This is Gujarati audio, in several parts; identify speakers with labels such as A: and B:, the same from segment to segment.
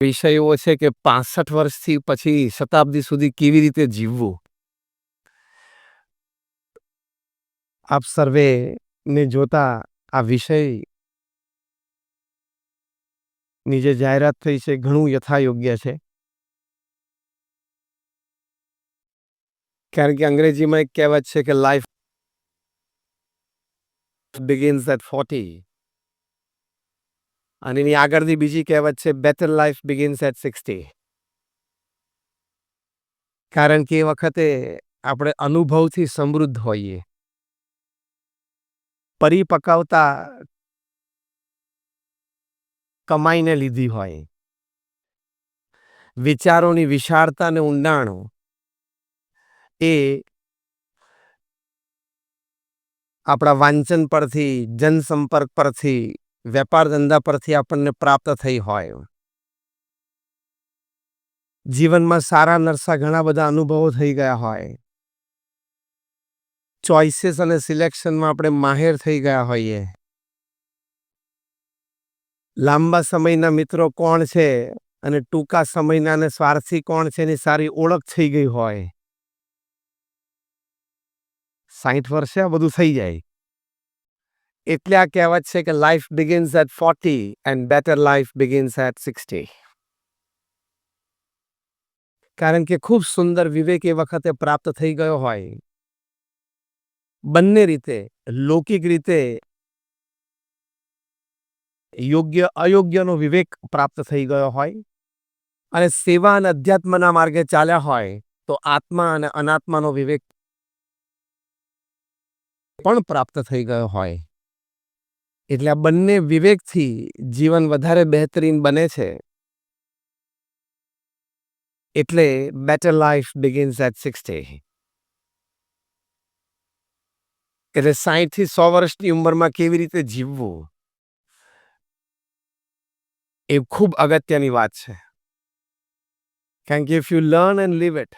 A: વિષય એવો છે કે 65 વર્ષથી પછી શતાબ્દી સુધી કેવી રીતે જીવવું. આપ સર્વેને જોતા આ વિષયની જે જાહેરાત થઈ છે ઘણું યથાયોગ્ય છે. કારણ કે અંગ્રેજીમાં એક કહેવત છે કે લાઈફ બિગિન્સ એટ 40 અને એની આગળની બીજી કહેવત છે બેટર લાઈફ બિગિન્સ એટ 60. કારણ કે એ વખતે આપણે અનુભવથી સમૃદ્ધ હોઈએ, પરિપક્વતા કમાઈને લીધી હોય, વિચારોની વિશાળતા અને ઊંડાણો એ આપણા વાંચન પરથી, જનસંપર્ક પરથી, વેપાર ધંધા પરથી આપણને પ્રાપ્ત થઈ હોય. જીવનમાં સારા નરસા ઘણા બધા અનુભવો થઈ ગયા હોય, ચોઇસીસ અને સિલેક્શનમાં આપણે માહેર થઈ ગયા હોઈએ, લાંબા સમયના મિત્રો કોણ છે અને ટૂંકા સમયના અને સ્વાર્થી કોણ છે એની સારી ઓળખ થઈ ગઈ હોય. 60 વર્ષે આ બધું થઈ જાય. એટલે આ કહેવત છે કે life begins at 40 and better life begins at 60. કારણ કે ખૂબ સુંદર વિવેક એ વખતે પ્રાપ્ત થઈ ગયો હોય. બંને રીતે, લૌકિક રીતે યોગ્ય અયોગ્યનો વિવેક પ્રાપ્ત થઈ ગયો હોય અને સેવા અને અધ્યાત્મના માર્ગે ચાલ્યા હોય તો આત્મા અને અનાત્માનો વિવેક પણ પ્રાપ્ત થઈ ગયો હોય. એટલે આ બંને વિવેકથી જીવન વધારે બહેતરીન બને છે. એટલે બેટર લાઈફ બિગિન્સ એટ 60. એટલે 60 થી 100 વર્ષની ઉંમરમાં કેવી રીતે જીવવું એ ખૂબ અગત્યની વાત છે. કારણ કે if you learn and leave it,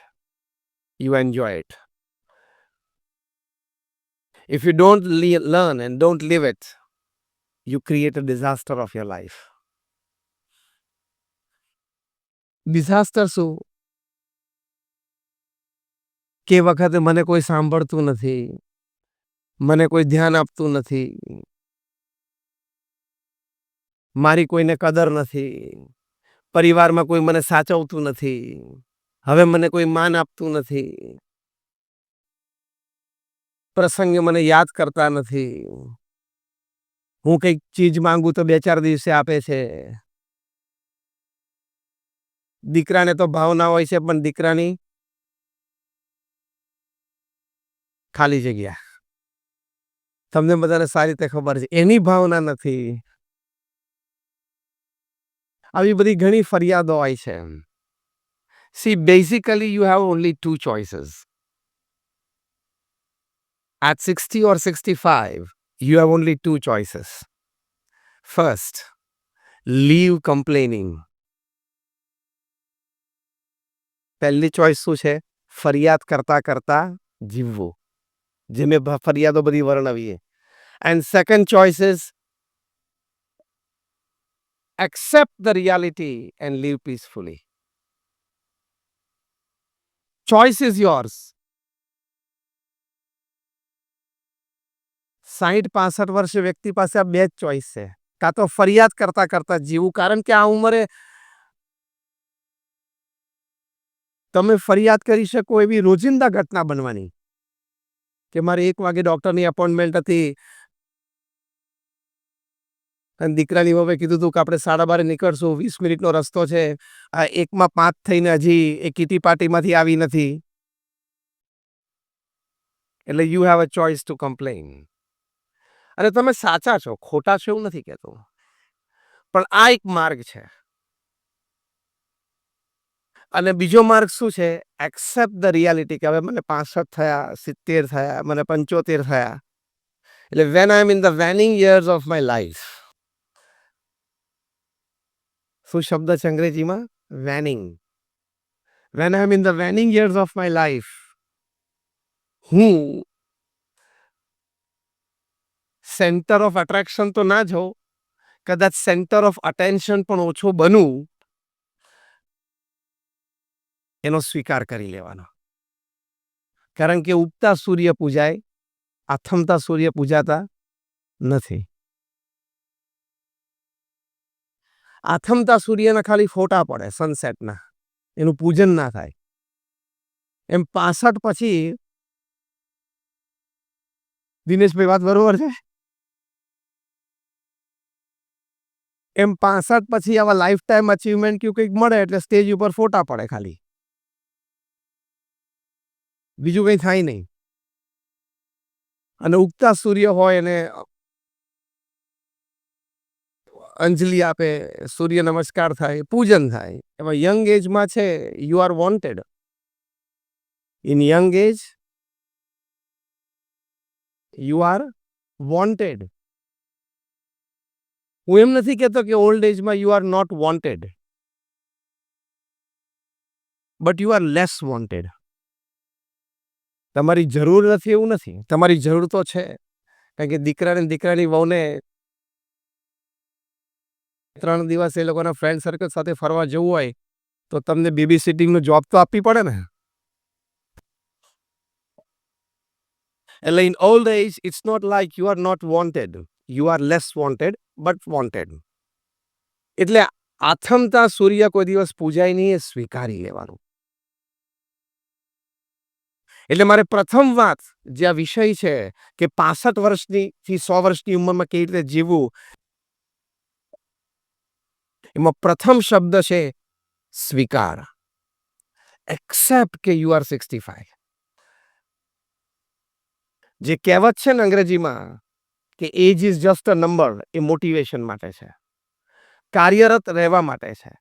A: you enjoy it. If you don't learn and don't live it, you create a disaster of your life. Disaster શું? કે વખતે મને કોઈ સાંભળતું નથી, મને કોઈ ધ્યાન આપતું નથી, મારી કોઈને કદર નથી, પરિવારમાં કોઈ મને સાચવતું નથી, હવે મને કોઈ માન આપતું નથી, પ્રસંગે મને યાદ કરતા નથી, હું કંઈક ચીજ માંગુ તો 2-4 દિવસે આપે છે. દીકરાને તો ભાવના હોય છે પણ દીકરાની ખાલી જગ્યા. તમને બધાને સારી રીતે ખબર છે એની ભાવના નથી. આવી બધી ઘણી ફરિયાદો હોય છે. See, basically you have only two choices. At 60 or 65, you have only two choices. First, leave complaining. પહેલી ચોઈસ શું છે? ફરિયાદ કરતા કરતા જીવવું, જે મેં ફરિયાદો બધી વર્ણવીએ. And second choice is accept the reality and live peacefully. Choice is yours. 60-65 વર્ષે વ્યક્તિ પાસે આ બે જ ચોઈસ છે. કાં તો ફરિયાદ કરતા કરતા જીવવું, કારણ કે આ ઉંમરે તમે ફરિયાદ કરી શકો એવી રોજિંદા ઘટના બનવાની કે મારે 1 વાગે ડૉક્ટરની એપોઇન્ટમેન્ટ હતી અને દીકરાની વહુએ કીધું હતું કે આપણે 12:30 નીકળશું, 20 મિનિટનો રસ્તો છે, આ 1માં 5 થઈને હજી એ કીટી પાર્ટીમાંથી આવી નથી. એટલે you have a choice to complain. અને તમે સાચા છો, ખોટા છો એવું નથી કહેતો, પણ આ એક માર્ગ છે. અને બીજો માર્ગ શું છે? એક્સેપ્ટ ધ રિયાલિટી કે હવે મને 65 થયા, 70 થયા, મને 75 થયા. એટલે when I am in the waning years of my life. શું શબ્દ છે અંગ્રેજીમાં? Waning. When I am in the waning years of my life, હું સેન્ટર ઓફ એટ્રેક્શન તો ના જ હોઉં, કદાચ સેન્ટર ઓફ અટેન્શન પણ ઓછો બનું, એનો સ્વીકાર કરી લેવાનો. કારણ કે ઉગતા સૂર્ય પૂજાય, આથમતા સૂર્ય પૂજાતા નથી. આથમતા સૂર્યના ખાલી ફોટા પડે સનસેટના, એનું પૂજન ના થાય. એમ 65 પછી દિનેશભાઈ વાત બરોબર છે? એમ 65 પછી આવા લાઈફ ટાઈમ અચીવમેન્ટ કે કંઈક મળે એટલે સ્ટેજ ઉપર ફોટા પડે ખાલી. બીજું કંઈ થાય નહીં. અને ઉગતા સૂર્ય હોય એને અંજલિ આપે, સૂર્ય નમસ્કાર થાય, પૂજન થાય. એમાં યંગ એજમાં છે, you are wanted. In young age you are wanted. હું એમ નથી કહેતો કે ઓલ્ડ એજમાં you are not wanted, but you are less wanted. તમારી જરૂર નથી એવું નથી, તમારી જરૂર તો છે. કારણ કે દીકરાની વહુને 3 દિવસ એ લોકોના ફ્રેન્ડ સર્કલ સાથે ફરવા જવું હોય તો તમને બેબી સિટિંગનો જોબ તો આપવી પડે ને. એટલે in old age it's not like you are not wanted, you are less wanted but wanted. એટલે આથમતા સૂર્ય કોઈ દિવસ પૂજાય નહીં, એ સ્વીકારી લેવાનું. એટલે મારે પ્રથમ વાત જે આ વિષય છે કે 65 વર્ષની થી 100 વર્ષની ઉંમરમાં કેવી રીતે જીવવું, એમાં પ્રથમ શબ્દ છે સ્વીકાર. એક્સેપ્ટ કે યુ આર 65. જે કહેવત છે ને અંગ્રેજીમાં કે age is just a number, એ મોટિવેશન માટે છે, કાર્યરત રહેવા માટે છે.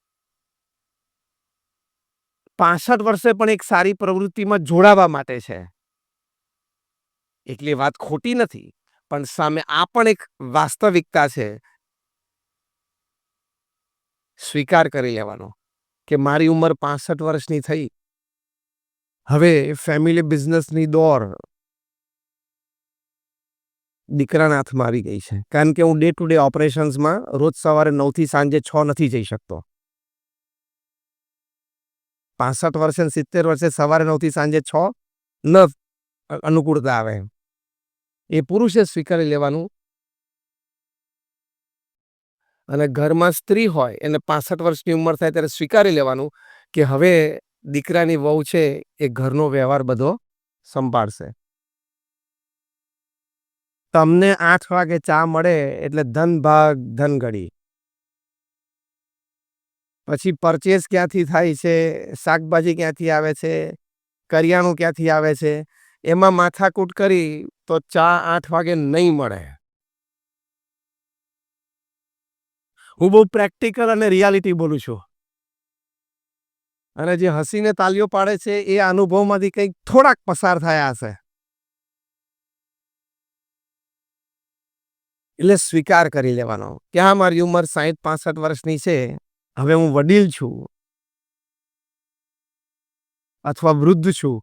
A: 65 વર્ષે પણ એક સારી પ્રવૃત્તિમાં જોડાવા માટે છે. એટલે વાત ખોટી નથી, પણ સામે આ પણ એક વાસ્તવિકતા છે. સ્વીકાર કરી લેવાનો કે મારી ઉંમર 65 વર્ષની થઈ, હવે ફેમિલી બિઝનેસની દોર દીકરાના હાથમાં આવી ગઈ છે. કારણ કે હું ડે ટુ ડે ઓપરેશન્સમાં રોજ સવારે 9 થી સાંજે 6 નથી જઈ શકતો. 65 વર્ષે 70 વર્ષે સવારે 9 થી સાંજે 6 ન અનુકૂળતા આવે. એ પુરુષે સ્વીકારી લેવાનું. અને ઘરમાં સ્ત્રી હોય એને 65 વર્ષની ઉંમર થાય ત્યારે સ્વીકારી લેવાનું કે હવે દીકરાની વહુ છે એ ઘરનો વ્યવહાર બધો સંભાળશે. તમને 8 વાગે ચા મળે એટલે ધન ભાગ ધન ઘડી. પછી પરચેસ ક્યાંથી થાય છે, શાકભાજી ક્યાંથી આવે છે, કરિયાણું ક્યાંથી આવે છે, એમાં માથાકૂટ કરી તો ચા 8 વાગે નહીં મળે. હું બહુ પ્રેક્ટિકલ અને રિયાલિટી બોલું છું. અને જે હસીને તાલીઓ પાડે છે એ અનુભવમાંથી કંઈક થોડાક પસાર થયા હશે. એટલે સ્વીકાર કરી લેવાનો કે હા, મારી ઉંમર 60-65 વર્ષની છે, હવે હું વડીલ છું અથવા વૃદ્ધ છું.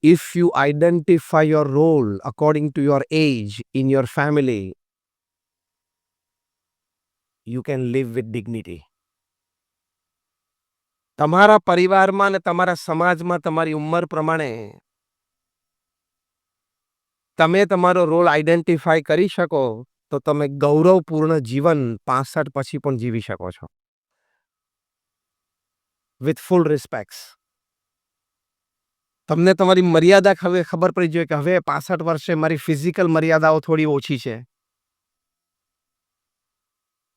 A: If you identify your role according to your age in your family, you can live with dignity. તમારા પરિવારમાં અને તમારા સમાજમાં તમારી ઉંમર પ્રમાણે તમે તમારો રોલ આઈડેન્ટિફાય કરી શકો તો તમે ગૌરવપૂર્ણ જીવન 65 પછી પણ જીવી શકો છો. With full respect. તમને તમારી મર્યાદા હવે ખબર પડી જોઈએ કે હવે 65 વર્ષે મારી ફિઝિકલ મર્યાદાઓ થોડી ઓછી છે.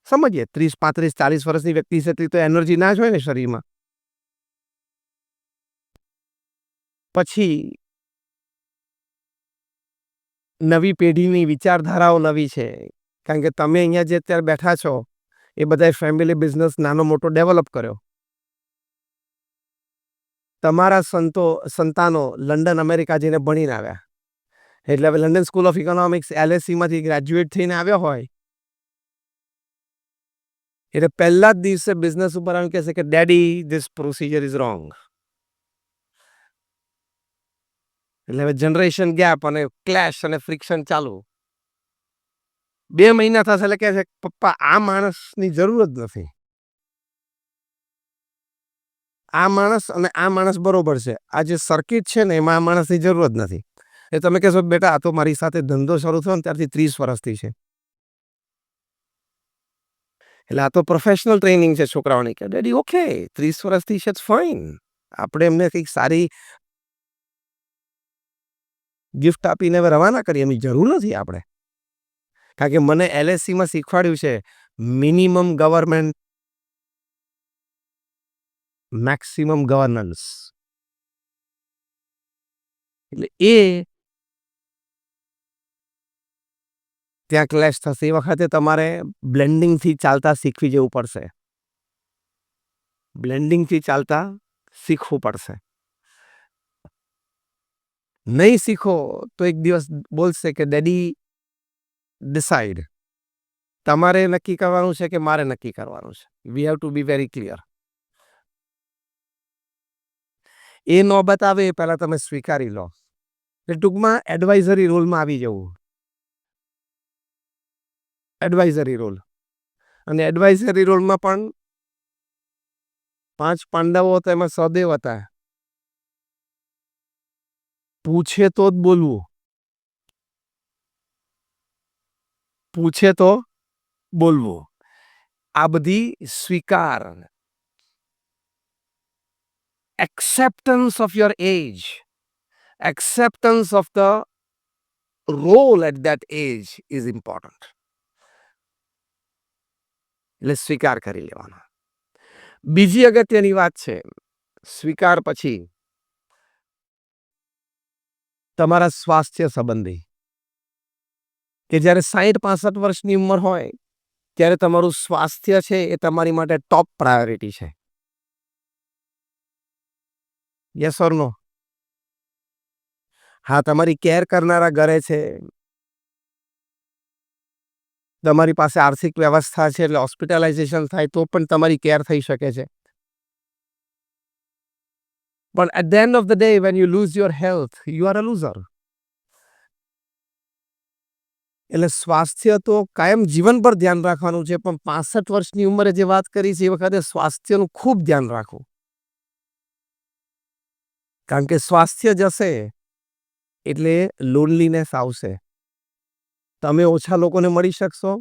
A: સમજીએ 30, 35, 40 વર્ષની વ્યક્તિ છે તો એનર્જી ના જ હોય ને શરીરમાં. પછી નવી પેઢીની વિચારધારાઓ નવી છે. કારણ કે તમે અહીંયા જે અત્યારે બેઠા છો એ બધાએ ફેમિલી બિઝનેસ નાનો મોટો ડેવલપ કર્યો. તમારા સંતાનો લંડન અમેરિકા જઈને ભણીને આવ્યા. એટલે હવે London school of economics LSE graduate થઈને આવ્યા હોય એટલે પહેલા જ દિવસે બિઝનેસ ઉપર આવીને કહેશે કે daddy this procedure is wrong. એટલે હવે જનરેશન ગેપ અને ક્લેશ અને ફ્રિક્શન ચાલુ. 2 મહિના થશે એટલે કહે છે પપ્પા આ માણસની જરૂર જ નથી. આ માણસ અને આ માણસ બરોબર છે. આ જે સર્કિટ છે ને એમાં આ માણસની જરૂર જ નથી. એ તમે કહેશો બેટા આ તો મારી સાથે ધંધો શરૂ થયો ને ત્યારથી 30 વર્ષથી છે. એટલે આ તો પ્રોફેશનલ ટ્રેનિંગ છે છોકરાઓની કે ડેડી ઓકે 30 વર્ષથી છે ફાઇન. આપણે એમને કંઈક સારી ગિફ્ટ આપીને હવે રવાના કરીએ એની જરૂર નથી આપણે. કારણ કે મને LSCમાં શીખવાડ્યું છે મિનિમમ ગવર્મેન્ટ મેક્સિમમ ગવર્નન્સ. એટલે એ ત્યાં ક્લેશ થશે. એ વખતે તમારે બ્લેન્ડિંગથી ચાલતા શીખવી જવું પડશે. બ્લેન્ડિંગથી ચાલતા શીખવું પડશે. નહીં શીખો તો એક દિવસ બોલશે કે ડેડી ડિસાઇડ. તમારે નક્કી કરવાનું છે કે મારે નક્કી કરવાનું છે. We have to be very clear. એ નોબત આવે એ પહેલા તમે સ્વીકારી લો. એટલે ટૂંકમાં એડવાઇઝરી રોલમાં આવી જવું. Advisory role. અને એડવાઇઝરી રોલમાં પણ 5 પાંડવો હતા એમાં સહદેવ હતા. પૂછે તો જ બોલવું. પૂછે તો બોલવું. આ બધી સ્વીકાર. Acceptance of your age. Acceptance of the role at that age is important. એટલે સ્વીકાર કરી લેવાનો. બીજી અગત્યની વાત છે સ્વીકાર પછી તમારા સ્વાસ્થ્ય સંબંધી. કે જ્યારે 60-65 વર્ષની ઉંમર હોય ત્યારે તમારું સ્વાસ્થ્ય છે એ તમારી માટે ટોપ પ્રાયોરિટી છે. યસ ઓર નો? હા, તમારી કેર કરનારા ઘરે છે. તમારી પાસે આર્થિક વ્યવસ્થા છે એટલે હોસ્પિટલાઇઝેશન થાય તો પણ તમારી કેર થઈ શકે છે. પણ at the end of the day when you lose your health you are a loser. એટલે સ્વાસ્થ્ય તો કાયમ જીવન પર ધ્યાન રાખવાનું છે પણ 65 વર્ષની ઉંમરે જે વાત કરી છે એ વખતે સ્વાસ્થ્યનું ખૂબ ધ્યાન રાખવું. કારણ કે સ્વાસ્થ્ય જશે એટલે લોનલીનેસ આવશે. તમે ઓછા લોકોને મળી શકશો.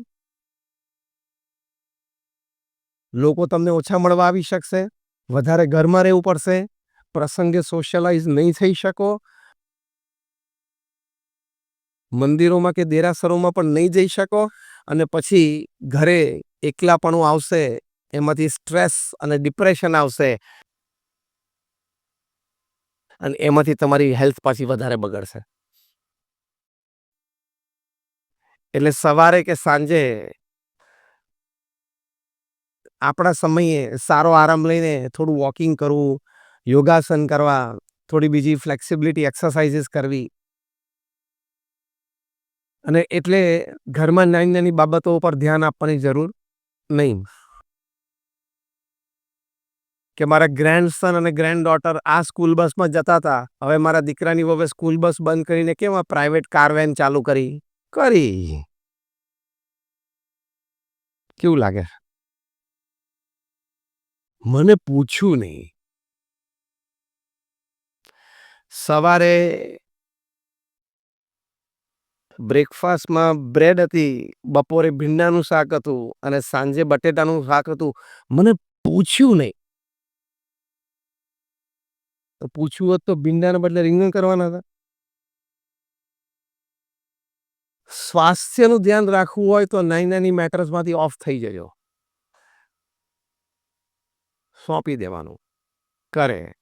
A: લોકો તમને ઓછા મળવા આવી શકશે. વધારે ઘરમાં રહેવું પડશે. પ્રસંગે સોશિયલાઇઝ નહીં થઈ શકો. મંદિરોમાં કે દેરાસરોમાં પણ નહીં જઈ શકો. અને પછી ઘરે એકલાપણું આવશે. એમાંથી સ્ટ્રેસ અને ડિપ્રેશન આવશે. અને એમાંથી તમારી હેલ્થ પાછી વધારે બગડશે. એટલે સવારે કે સાંજે આપણા સમયે સારો આરામ લઈને થોડું વોકિંગ કરવું, યોગાસન કરવા, થોડી બીજી ફ્લેક્સિબિલિટી એક્સરસાઇઝીસ કરવી. અને એટલે ઘરમાં નાની-નાની બાબતો પર ધ્યાન આપવાની જરૂર નહીં. કે મારા ગ્રેન્ડસન અને ગ્રેન્ડડોટર આ સ્કૂલ બસમાં જતા હતા. હવે મારા દીકરાની વહુએ સ્કૂલ બસ બંધ કરીને કેમ આ પ્રાઇવેટ કાર વેન ચાલુ કરી? કરી. કેવું લાગે? મને પૂછ્યું નહીં. સવારે બ્રેકફાસ્ટમાં બ્રેડ હતી, બપોરે ભીંડાનું શાક હતું અને સાંજે બટેટાનું શાક હતું. મને પૂછ્યું નહીં. તો પૂછ્યું હોત તો ભીંડાના બદલે રીંગણ કરવાના હતા. સ્વાસ્થ્યનું ધ્યાન રાખવું હોય તો નાની-નાની મેટર્સમાંથી ઓફ થઈ જજો. સોંપી દેવાનું. કરેક્ટ.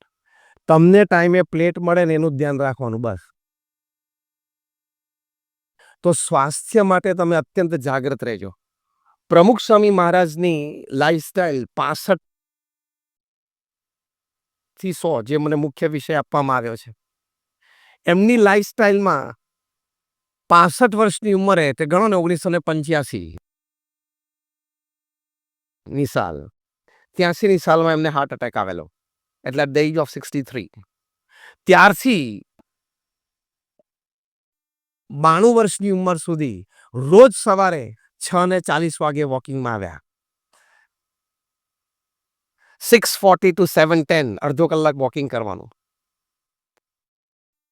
A: તમને ટાઈમે પ્લેટ મળે ને એનું ધ્યાન રાખવાનું બસ. તો સ્વાસ્થ્ય માટે તમે અત્યંત જાગૃત રહેજો. પ્રમુખ સ્વામી મહારાજની લાઈફસ્ટાઈલ 65 થી 100 જે મને મુખ્ય વિષય આપવામાં આવ્યો છે. એમની લાઈફસ્ટાઈલમાં 65 વર્ષની ઉંમરે તે ગણો ને 1985 ની સાલ. 83ની સાલમાં એમને હાર્ટ એટેક આવેલો. એટલે એટ ધ એજ ઓફ 63. ત્યારથી 92 વર્ષની ઉંમર સુધી રોજ સવારે 6:40 વાગે વોકિંગમાં આવ્યા. 6:40 to 7:10 અડધો કલાક વોકિંગ કરવાનું.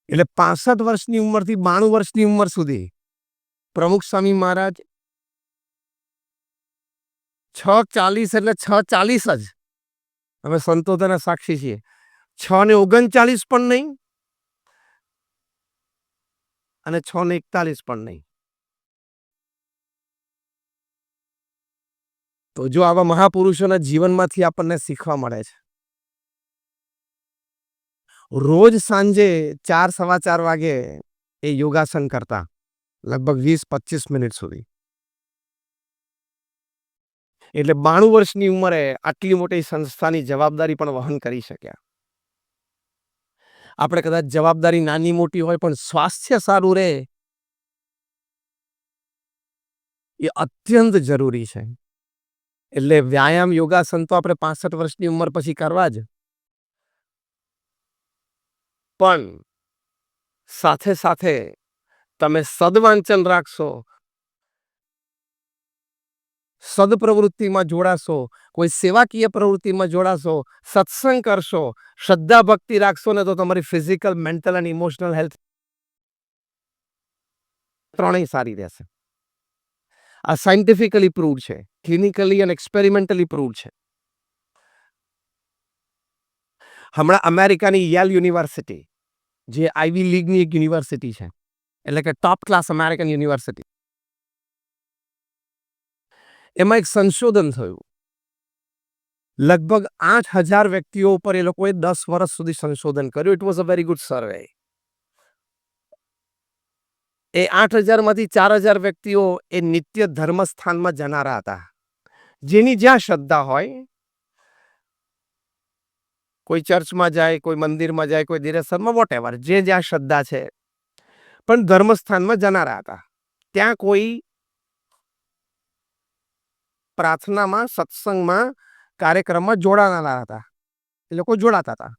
A: એટલે 65 વર્ષની ઉંમરથી 92 વર્ષની ઉંમર સુધી પ્રમુખ સ્વામી મહારાજ 6:40 એટલે 6:40 જ. અમે સંતો તેના સાક્ષી છીએ. 6:39 પણ નહીં અને 6:41 પણ નહીં. તો જો આવા મહાપુરુષોના જીવનમાંથી આપણને શીખવા મળે છે. રોજ સાંજે 4 સવા 4 વાગે એ યોગાસન કરતા લગભગ 20-25 મિનિટ સુધી. એટલે 92 વર્ષની ઉંમરે આટલી મોટી સંસ્થાની જવાબદારી પણ વહન કરી શક્યા. આપણે કદાચ જવાબદારી નાની મોટી હોય પણ સ્વાસ્થ્ય સારું રહે એ અત્યંત જરૂરી છે. એટલે વ્યાયામ યોગાસન તો આપણે 65 વર્ષની ઉંમર પછી કરવા જ. પણ સાથે સાથે તમે સદવાંચન રાખશો, સદપ્રવૃત્તિમાં જોડાશો, કોઈ સેવાકીય પ્રવૃત્તિમાં જોડાશો, સત્સંગ કરશો, શ્રદ્ધા ભક્તિ રાખશો ને તો તમારી ફિઝિકલ, મેન્ટલ અને ઇમોશનલ હેલ્થ ત્રણેય સારી રહેશે. આ સાયન્ટિફિકલી પ્રૂવડ છે, ક્લિનિકલી અને એક્સપેરિમેન્ટલી પ્રૂવડ છે. હમણાં અમેરિકાની યેલ યુનિવર્સિટી, જે આઈવી લીગની એક યુનિવર્સિટી છે, એટલે કે ટોપ ક્લાસ અમેરિકન યુનિવર્સિટી, એમાં એક સંશોધન થયું. લગભગ 8,000 વ્યક્તિઓ ઉપર એ લોકોએ 10 વર્ષ સુધી સંશોધન કર્યું. It was a very good survey. એ 8,000માંથી 4,000 વ્યક્તિઓ એ નિત્ય ધર્મસ્થાનમાં જનારા હતા. જેની જ્યાં શ્રદ્ધા હોય, કોઈ ચર્ચમાં જાય, કોઈ મંદિરમાં જાય, કોઈ દેરાસરમાં, વોટેવર, જે જ્યાં શ્રદ્ધા છે, પણ ધર્મસ્થાનમાં જનારા હતા. ત્યાં કોઈ પ્રાર્થનામાં, સત્સંગમાં, કાર્યક્રમમાં જોડાનારા હતા. એ લોકો જોડાતા હતા.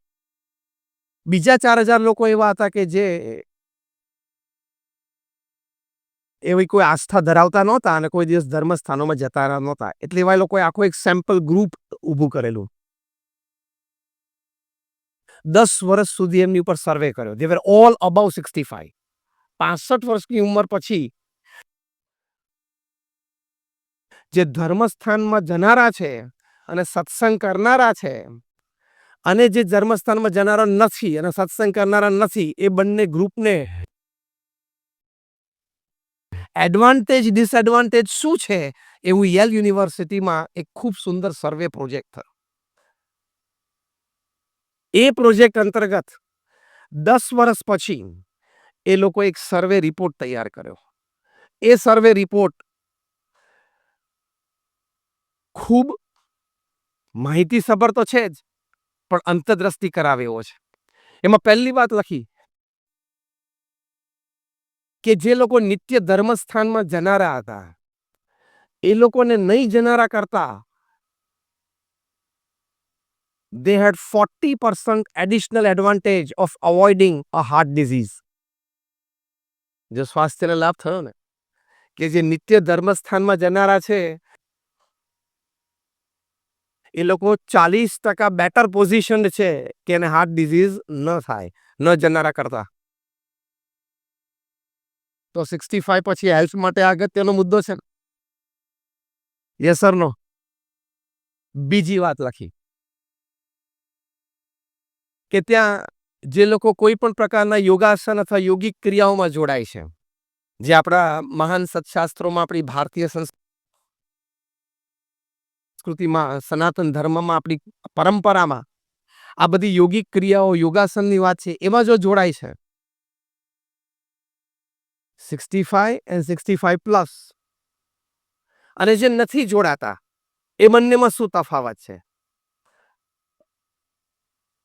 A: બીજા 4,000 લોકો એવા હતા કે જે એવી કોઈ આસ્થા ધરાવતા નહોતા અને કોઈ દિવસ ધર્મસ્થાનોમાં જતા નહોતા. એટલે એવા લોકોએ આખું એક સેમ્પલ ગ્રુપ ઊભું કરેલું. 10 વર્ષ સુધી એમની ઉપર સર્વે કર્યો. દે વેર ઓલ અબાઉ 65. 65 વર્ષની ઉંમર પછી જે ધર્મસ્થાનમાં જનારા છે અને સત્સંગ કરનારા છે, અને જે ધર્મસ્થાનમાં જનારા નથી અને સત્સંગ કરનારા નથી, એ બંને ગ્રુપને એડવાન્ટેજ ડિસએડવાન્ટેજ શું છે એવું યેલ યુનિવર્સિટીમાં એક ખૂબ સુંદર સર્વે પ્રોજેક્ટ થયો. એ પ્રોજેક્ટ અંતર્ગત 10 વર્ષ પછી એ લોકો એક સર્વે રિપોર્ટ તૈયાર કર્યો. એ સર્વે રિપોર્ટ ખૂબ માહિતીસભર તો છે જ, પણ અંતર્દ્રષ્ટિ કરાવે એવો છે. એમાં પહેલી વાત લખી કે જે લોકો નિત્ય ધર્મસ્થાનમાં જનારા હતા, એ લોકોને નહીં જનારા કરતા they had 40% additional advantage of avoiding a heart disease. જો સ્વાસ્થ્યને લાભ થયો ને, કે જે નિત્ય ધર્મસ્થાનમાં જનારા છે એ લોકો 40% બેટર પોઝિશન છે કે એને હાર્ટ ડિઝીઝ ન થાય, ન જનારા કરતા. તો 65 પછી હેલ્થ માટે અગત્યનો મુદ્દો છે ને? યસ ઓર નો? બીજી વાત લખી કે ત્યાં જે લોકો કોઈ પણ પ્રકારના યોગાસન અથવા યોગિક ક્રિયાઓમાં જોડાય છે, જે આપણા મહાન સત્શાસ્ત્રોમાં, આપણી ભારતીય સંસ્કૃતિમાં, સનાતન ધર્મમાં, આપણી પરંપરામાં આ બધી યોગિક ક્રિયાઓ, યોગાસનની વાત છે, એમાં જો જોડાય છે 65 and 65 પ્લસ, અને જે નથી જોડાતા, એ બંનેમાં શું તફાવત છે?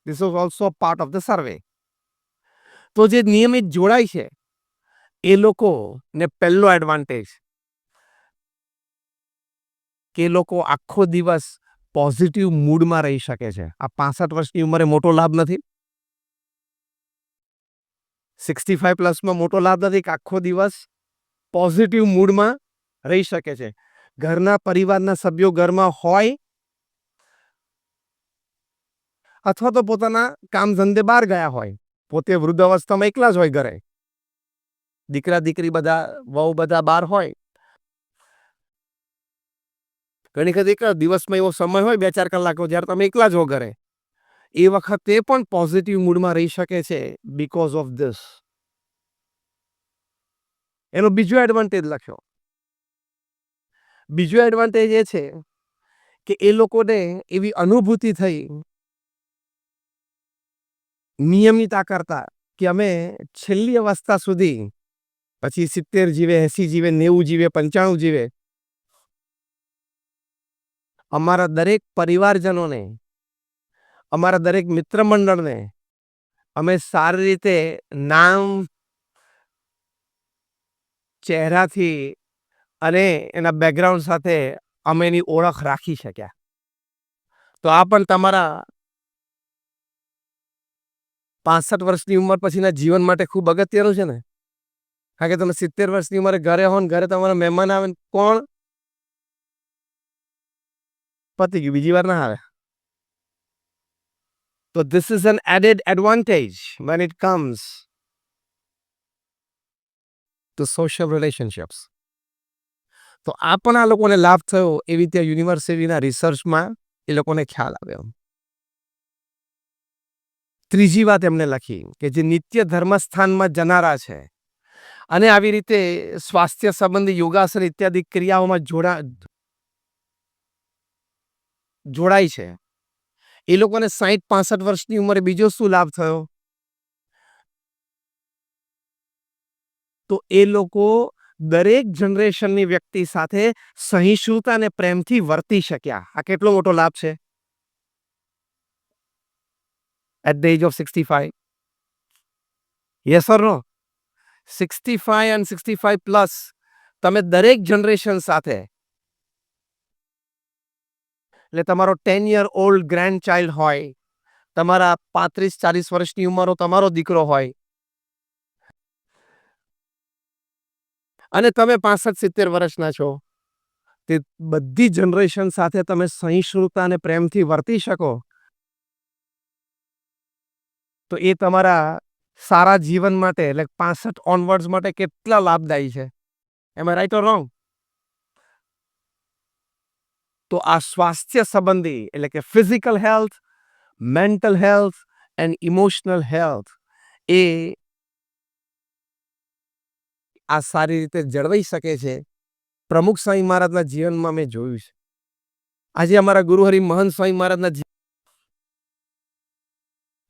A: This was also part of the survey. તો જે નિયમિત જોડાય છે એ લોકોને પહેલો એડવાન્ટેજ કે એ લોકો આખો દિવસ પોઝિટિવ મૂડમાં રહી શકે છે. આ 65 વર્ષની ઉંમરે મોટો લાભ નથી? 65 પ્લસમાં મોટો લાભ નથી કે આખો દિવસ પોઝિટિવ મૂડમાં રહી શકે છે. ઘરના પરિવારના સભ્યો ઘરમાં હોય અથવા તો પોતાના કામ ધંધે બહાર ગયા હોય, પોતે વૃદ્ધ અવસ્થામાં એકલા જ હોય ઘરે, દીકરા દીકરી બધા વહુ બધા બહાર હોય, ઘણી વખત એક દિવસમાં એવો સમય હોય 2-4 કલાકનો જ્યારે તમે એકલા જ હો ઘરે, એ વખતે પણ પોઝિટિવ મૂડમાં રહી શકે છે બીકોઝ ઓફ ધીસ. એનો બીજો એડવાન્ટેજ લખ્યો. બીજો એડવાન્ટેજ એ છે કે એ લોકોને એવી અનુભૂતિ થઈ નિયમિતતા કરતા કે અમે છેલ્લી અવસ્થા સુધી, પછી 70 જીવે, 80 જીવે, 90 જીવે, 95 જીવે, અમારા દરેક પરિવારજનોને, અમારા દરેક મિત્ર મંડળને અમે સારી રીતે નામ, ચહેરાથી અને એના બેકગ્રાઉન્ડ સાથે અમે એની ઓળખ રાખી શક્યા. તો આ પણ તમારા 65 વર્ષની ઉંમર પછીના જીવન માટે ખૂબ અગત્યનું છે ને. કારણ કે તમે 70 વર્ષની ઉંમરે ઘરે હો ને ઘરે તમારા મહેમાન આવે, કોણ? પતી ગયું, બીજી વાર ના આવે. તો this is an added advantage when it comes to social relationships. તો આ પણ આ લોકોને લાભ થયો એવી ત્યાં યુનિવર્સિટીના રિસર્ચમાં એ લોકોને ખ્યાલ આવ્યો. ત્રીજી વાત એમને લખી કે જે નિત્ય ધર્મસ્થાનમાં જનારા છે અને આવી રીતે સ્વાસ્થ્ય સંબંધી યોગાસન ઇત્યાદિ ક્રિયાઓમાં જોડાય છે, એ લોકોને 60-65 વર્ષની ઉંમરે બીજો શું લાભ થયો? તો એ લોકો દરેક જનરેશનની વ્યક્તિ સાથે સહિષ્ણુતા અને પ્રેમથી વર્તી શક્યા. આ કેટલો મોટો લાભ છે at the age of 65? Yes or no? 65 and 65 plus તમે દરેક જનરેશન સાથે, એટલે તમારો 10 year old ગ્રેન્ડ ચાઇલ્ડ હોય, તમારા 35-40 વર્ષની ઉંમરનો તમારો દીકરો હોય અને તમે 65-70 વર્ષના છો, તે બધી જનરેશન સાથે તમે સહિષ્ણુતા અને પ્રેમથી વર્તી શકો, તો એ તમારા સારા જીવન માટે, એટલે 65 ઓનવર્ડ્સ માટે કેટલા લાભદાયી છે. Am I right or wrong? તો આ સ્વાસ્થ્ય સંબંધી, એટલે કે physical health, mental health and emotional health, એ આ સારી રીતે જળવાઈ શકે છે. પ્રમુખ સ્વામી મહારાજના જીવનમાં મેં જોયું છે. આજે અમારા ગુરુહરિ મહંત સ્વામી મહારાજના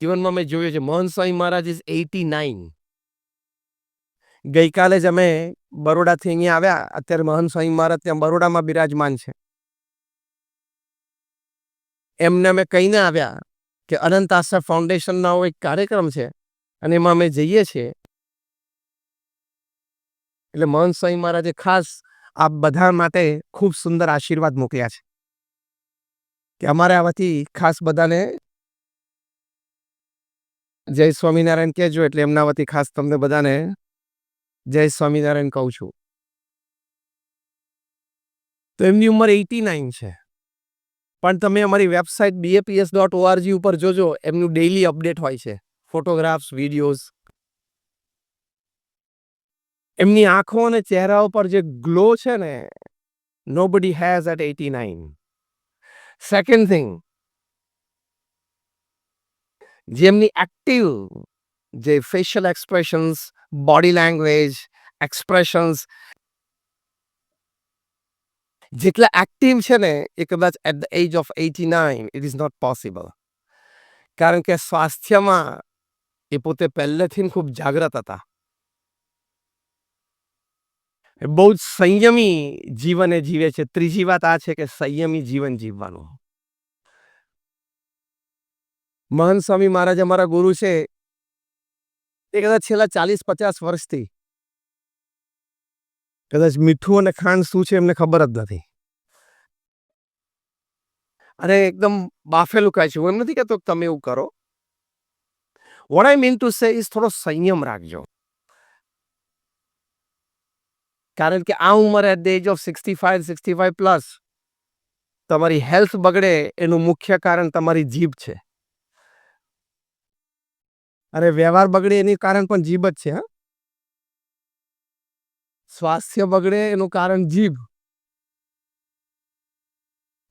A: જીવનમાં મેં જોયું છે. મહંત સ્વામી મહારાજ ઇઝ 89. ગઈકાલે જ અમે બરોડાથી અહીંયા આવ્યા. અત્યારે મહંત સ્વામી મહારાજ ત્યાં બરોડામાં બિરાજમાન છે. એમને અમે કહીને આવ્યા કે અનંત આશ્રમ ફાઉન્ડેશનનો એક કાર્યક્રમ છે અને એમાં અમે જઈએ છીએ. એટલે મહંત સ્વામી મહારાજે ખાસ આ બધા માટે ખૂબ સુંદર આશીર્વાદ મોકલ્યા છે કે અમારે આવાથી ખાસ બધાને જય સ્વામિનારાયણ કહેજો. એટલે એમના વતી ખાસ તમને બધાને જય સ્વામિનારાયણ કહું છું. તો એમની ઉંમર 89 છે, પણ તમે અમારી વેબસાઇટ baps.org ઉપર જોજો, એમનું ડેઇલી અપડેટ હોય છે, ફોટોગ્રાફ્સ, વિડીયોઝ. એમની આંખો અને ચહેરા ઉપર જે ગ્લો છે ને, nobody has at 89. Second thing, જેમની એક્ટિવ જે facial expressions, body language expressions જેટલા એક્ટિવ છે ને, એ કદાચ at the age of 89 it is not possible. કારણ કે સ્વાસ્થ્યમાં એ પોતે પહેલેથી ખૂબ જાગ્રત હતા. બહુ જ સંયમી જીવન એ જીવે છે. ત્રીજી વાત આ છે કે સંયમી જીવન જીવવાનું. મહંત સ્વામી મહારાજ અમારા ગુરુ છે, એ કદાચ છેલ્લા 40-50 વર્ષથી કદાચ મીઠું અને ખાંડ શું છે એમને ખબર જ નથી, અને એકદમ બાફેલું ખાય છે. હું એમ નથી કહેતો કે તમે એવું કરો. What I mean to say is થોડો સંયમ રાખજો. કારણ કે આ ઉંમરે at the age of 65 plus તમારી હેલ્થ બગડે એનું મુખ્ય કારણ તમારી જીભ છે. અરે વ્યવહાર બગડે એનું કારણ પણ જીભ જ છે. હા, સ્વાસ્થ્ય બગડે એનું કારણ જીભ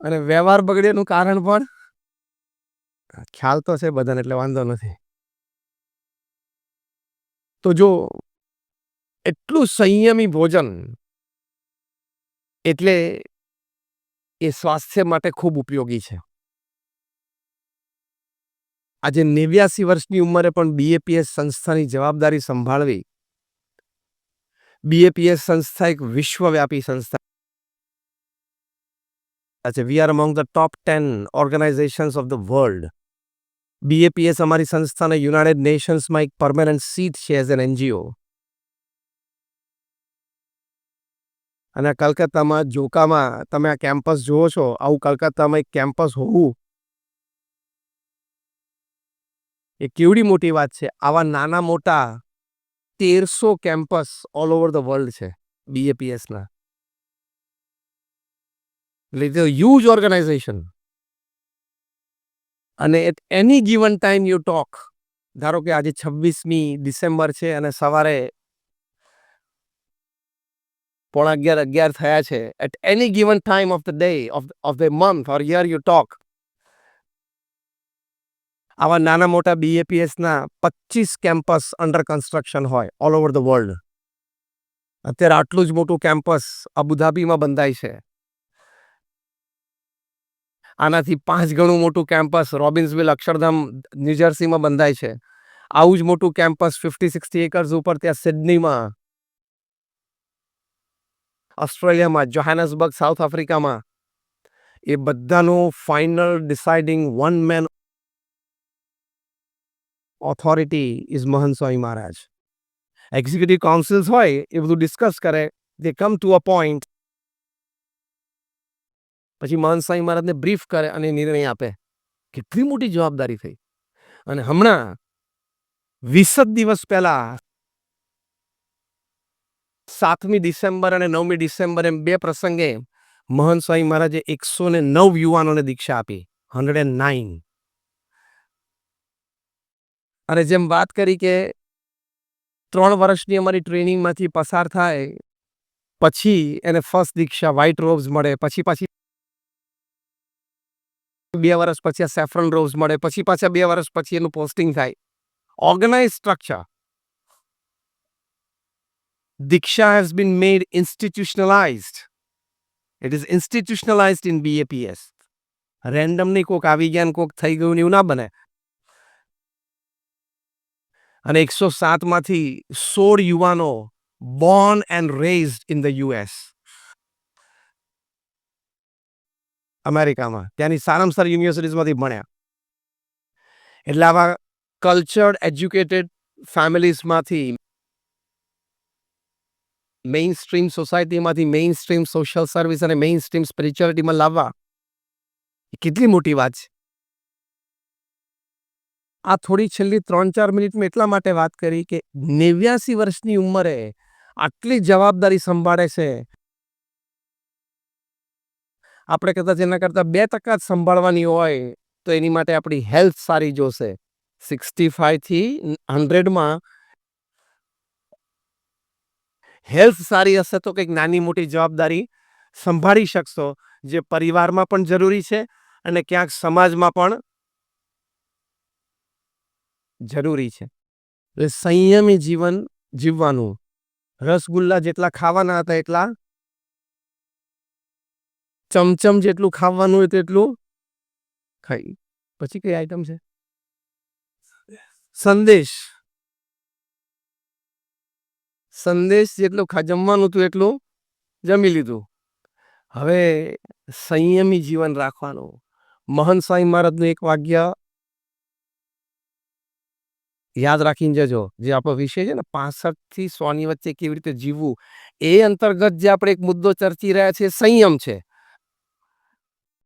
A: અને વ્યવહાર બગડે એનું કારણ પણ ખ્યાલ તો છે બધાને, એટલે વાંધો નથી. તો જો એટલું સંયમી ભોજન એટલે એ સ્વાસ્થ્ય માટે ખૂબ ઉપયોગી છે. આજે 89 વર્ષની ઉંમરે પણ બીએપીએસ સંસ્થાની જવાબદારી સંભાળવી. બીએપીએસ સંસ્થા એક વિશ્વવ્યાપી સંસ્થા છે. We are among the top 10 organisations of the world. BAPS અમારી સંસ્થાના યુનાઇટેડ નેશન્સમાં એક પરમેનન્ટ સીટ છે એઝ એન એનજીઓ. અને કલકત્તામાં જોકામાં તમે આ કેમ્પસ જુઓ છો, આવું કલકત્તામાં એક કેમ્પસ હોવું એ કેવડી મોટી વાત છે. આવા નાના મોટા 1300 campus all over the world છે બીએપીએસના. એટલે હ્યુજ ઓર્ગેનાઇઝેશન. અને at any given time you talk, ધારો કે આજે 26મી ડિસેમ્બર છે અને સવારે 10:45 થયા છે. At any given time of the day of the month or year you talk, આવા નાના મોટા બીએપીએસના 25 કેમ્પસ અંડર કન્સ્ટ્રક્શન હોય ઓલ ઓવર ધ વર્લ્ડ. અત્યારે આટલું જ મોટું કેમ્પસ અબુધાબીમાં બંધાય છે. આનાથી 5 ગણું મોટું કેમ્પસ રોબિન્સવિલ અક્ષરધામ ન્યૂજર્સીમાં બંધાય છે. આવું જ મોટું કેમ્પસ 50-60 એકર્સ ઉપર ત્યાં સિડનીમાં, ઓસ્ટ્રેલિયામાં, જોહાનસબર્ગ સાઉથ આફ્રિકામાં. એ બધાનું final deciding one man authority is મહંત સ્વામી મહારાજ. એક્ઝિક્યુટિવ કાઉન્સિલ્સ હોય એ બધું ડિસ્કસ કરે, દે કમ ટુ અ પોઈન્ટ, પછી મહંત સ્વામી મહારાજને બ્રીફ કરે અને નિર્ણય આપે. કેટલી મોટી જવાબદારી થઈ. અને હમણાં 20 દિવસ પહેલા 7મી ડિસેમ્બર અને 9મી ડિસેમ્બર એમ 2 પ્રસંગે મહંત સ્વામી મહારાજે 109 યુવાનોને દીક્ષા આપી. 109. અને જેમ વાત કરી કે 3 વર્ષની અમારી ટ્રેનિંગમાંથી પસાર થાય પછી એને ફર્સ્ટ દીક્ષા વ્હાઇટ રોબ્સ મળે, પછી 2 વર્ષ પછી સેફ્રન રોબ્સ મળે, પછી પાછા 2 વર્ષ પછી એનું પોસ્ટિંગ થાય. Organize structure. Diksha has been made institutionalized. It is institutionalized in BAPS. Randomly કોક આવી ગયા કોક થઈ ગયું એવું ના બને. અને 107માંથી 16 યુવાનો born and raised in the US, અમેરિકામાં. ત્યાંની સારામાં સારી યુનિવર્સિટીઝમાંથી ભણ્યા. એટલે આવા કલ્ચર્ડ એજ્યુકેટેડ ફેમિલીઝમાંથી, મેઇન સ્ટ્રીમ સોસાયટીમાંથી મેઇન સ્ટ્રીમ સોશિયલ સર્વિસ અને મેઇન સ્ટ્રીમ સ્પિરિચ્યુઆલિટીમાં લાવવા એ કેટલી મોટી વાત છે. આ થોડી છેલ્લી 3-4 મિનિટમાં એટલા માટે વાત કરી કે 89 વર્ષની ઉંમરે આટલી જવાબદારી સંભાળે છે. આપણે કદાચ એના કરતાં 2% જ સંભાળવાની હોય તો એની માટે આપણી હેલ્થ સારી જોશે. 65 થી 100માં હેલ્થ સારી હશે તો કંઈક નાની મોટી જવાબદારી સંભાળી શકશો, જે પરિવારમાં પણ જરૂરી છે અને ક્યાંક સમાજમાં પણ જરૂરી છે. એટલે સંયમી જીવન જીવવાનું. રસગુલ્લા જેટલા ખાવાના હતા એટલા, ચમચમ જેટલું ખાવાનું હોય તેટલું ખાઈ. પછી કઈ આઈટમ છે? સંદેશ. સંદેશ જેટલું જમવાનું હતું એટલું જમી લીધું. હવે સંયમી જીવન રાખવાનું. મહંત સ્વામી મહારાજનું એક વાક્ય યાદ રાખીને જજો. જે આપણો વિષય છે ને 65 થી 100 ની વચ્ચે કેવી રીતે જીવવું, એ અંતર્ગત જે આપણે એક મુદ્દો ચર્ચી રહ્યા છીએ સંયમ છે.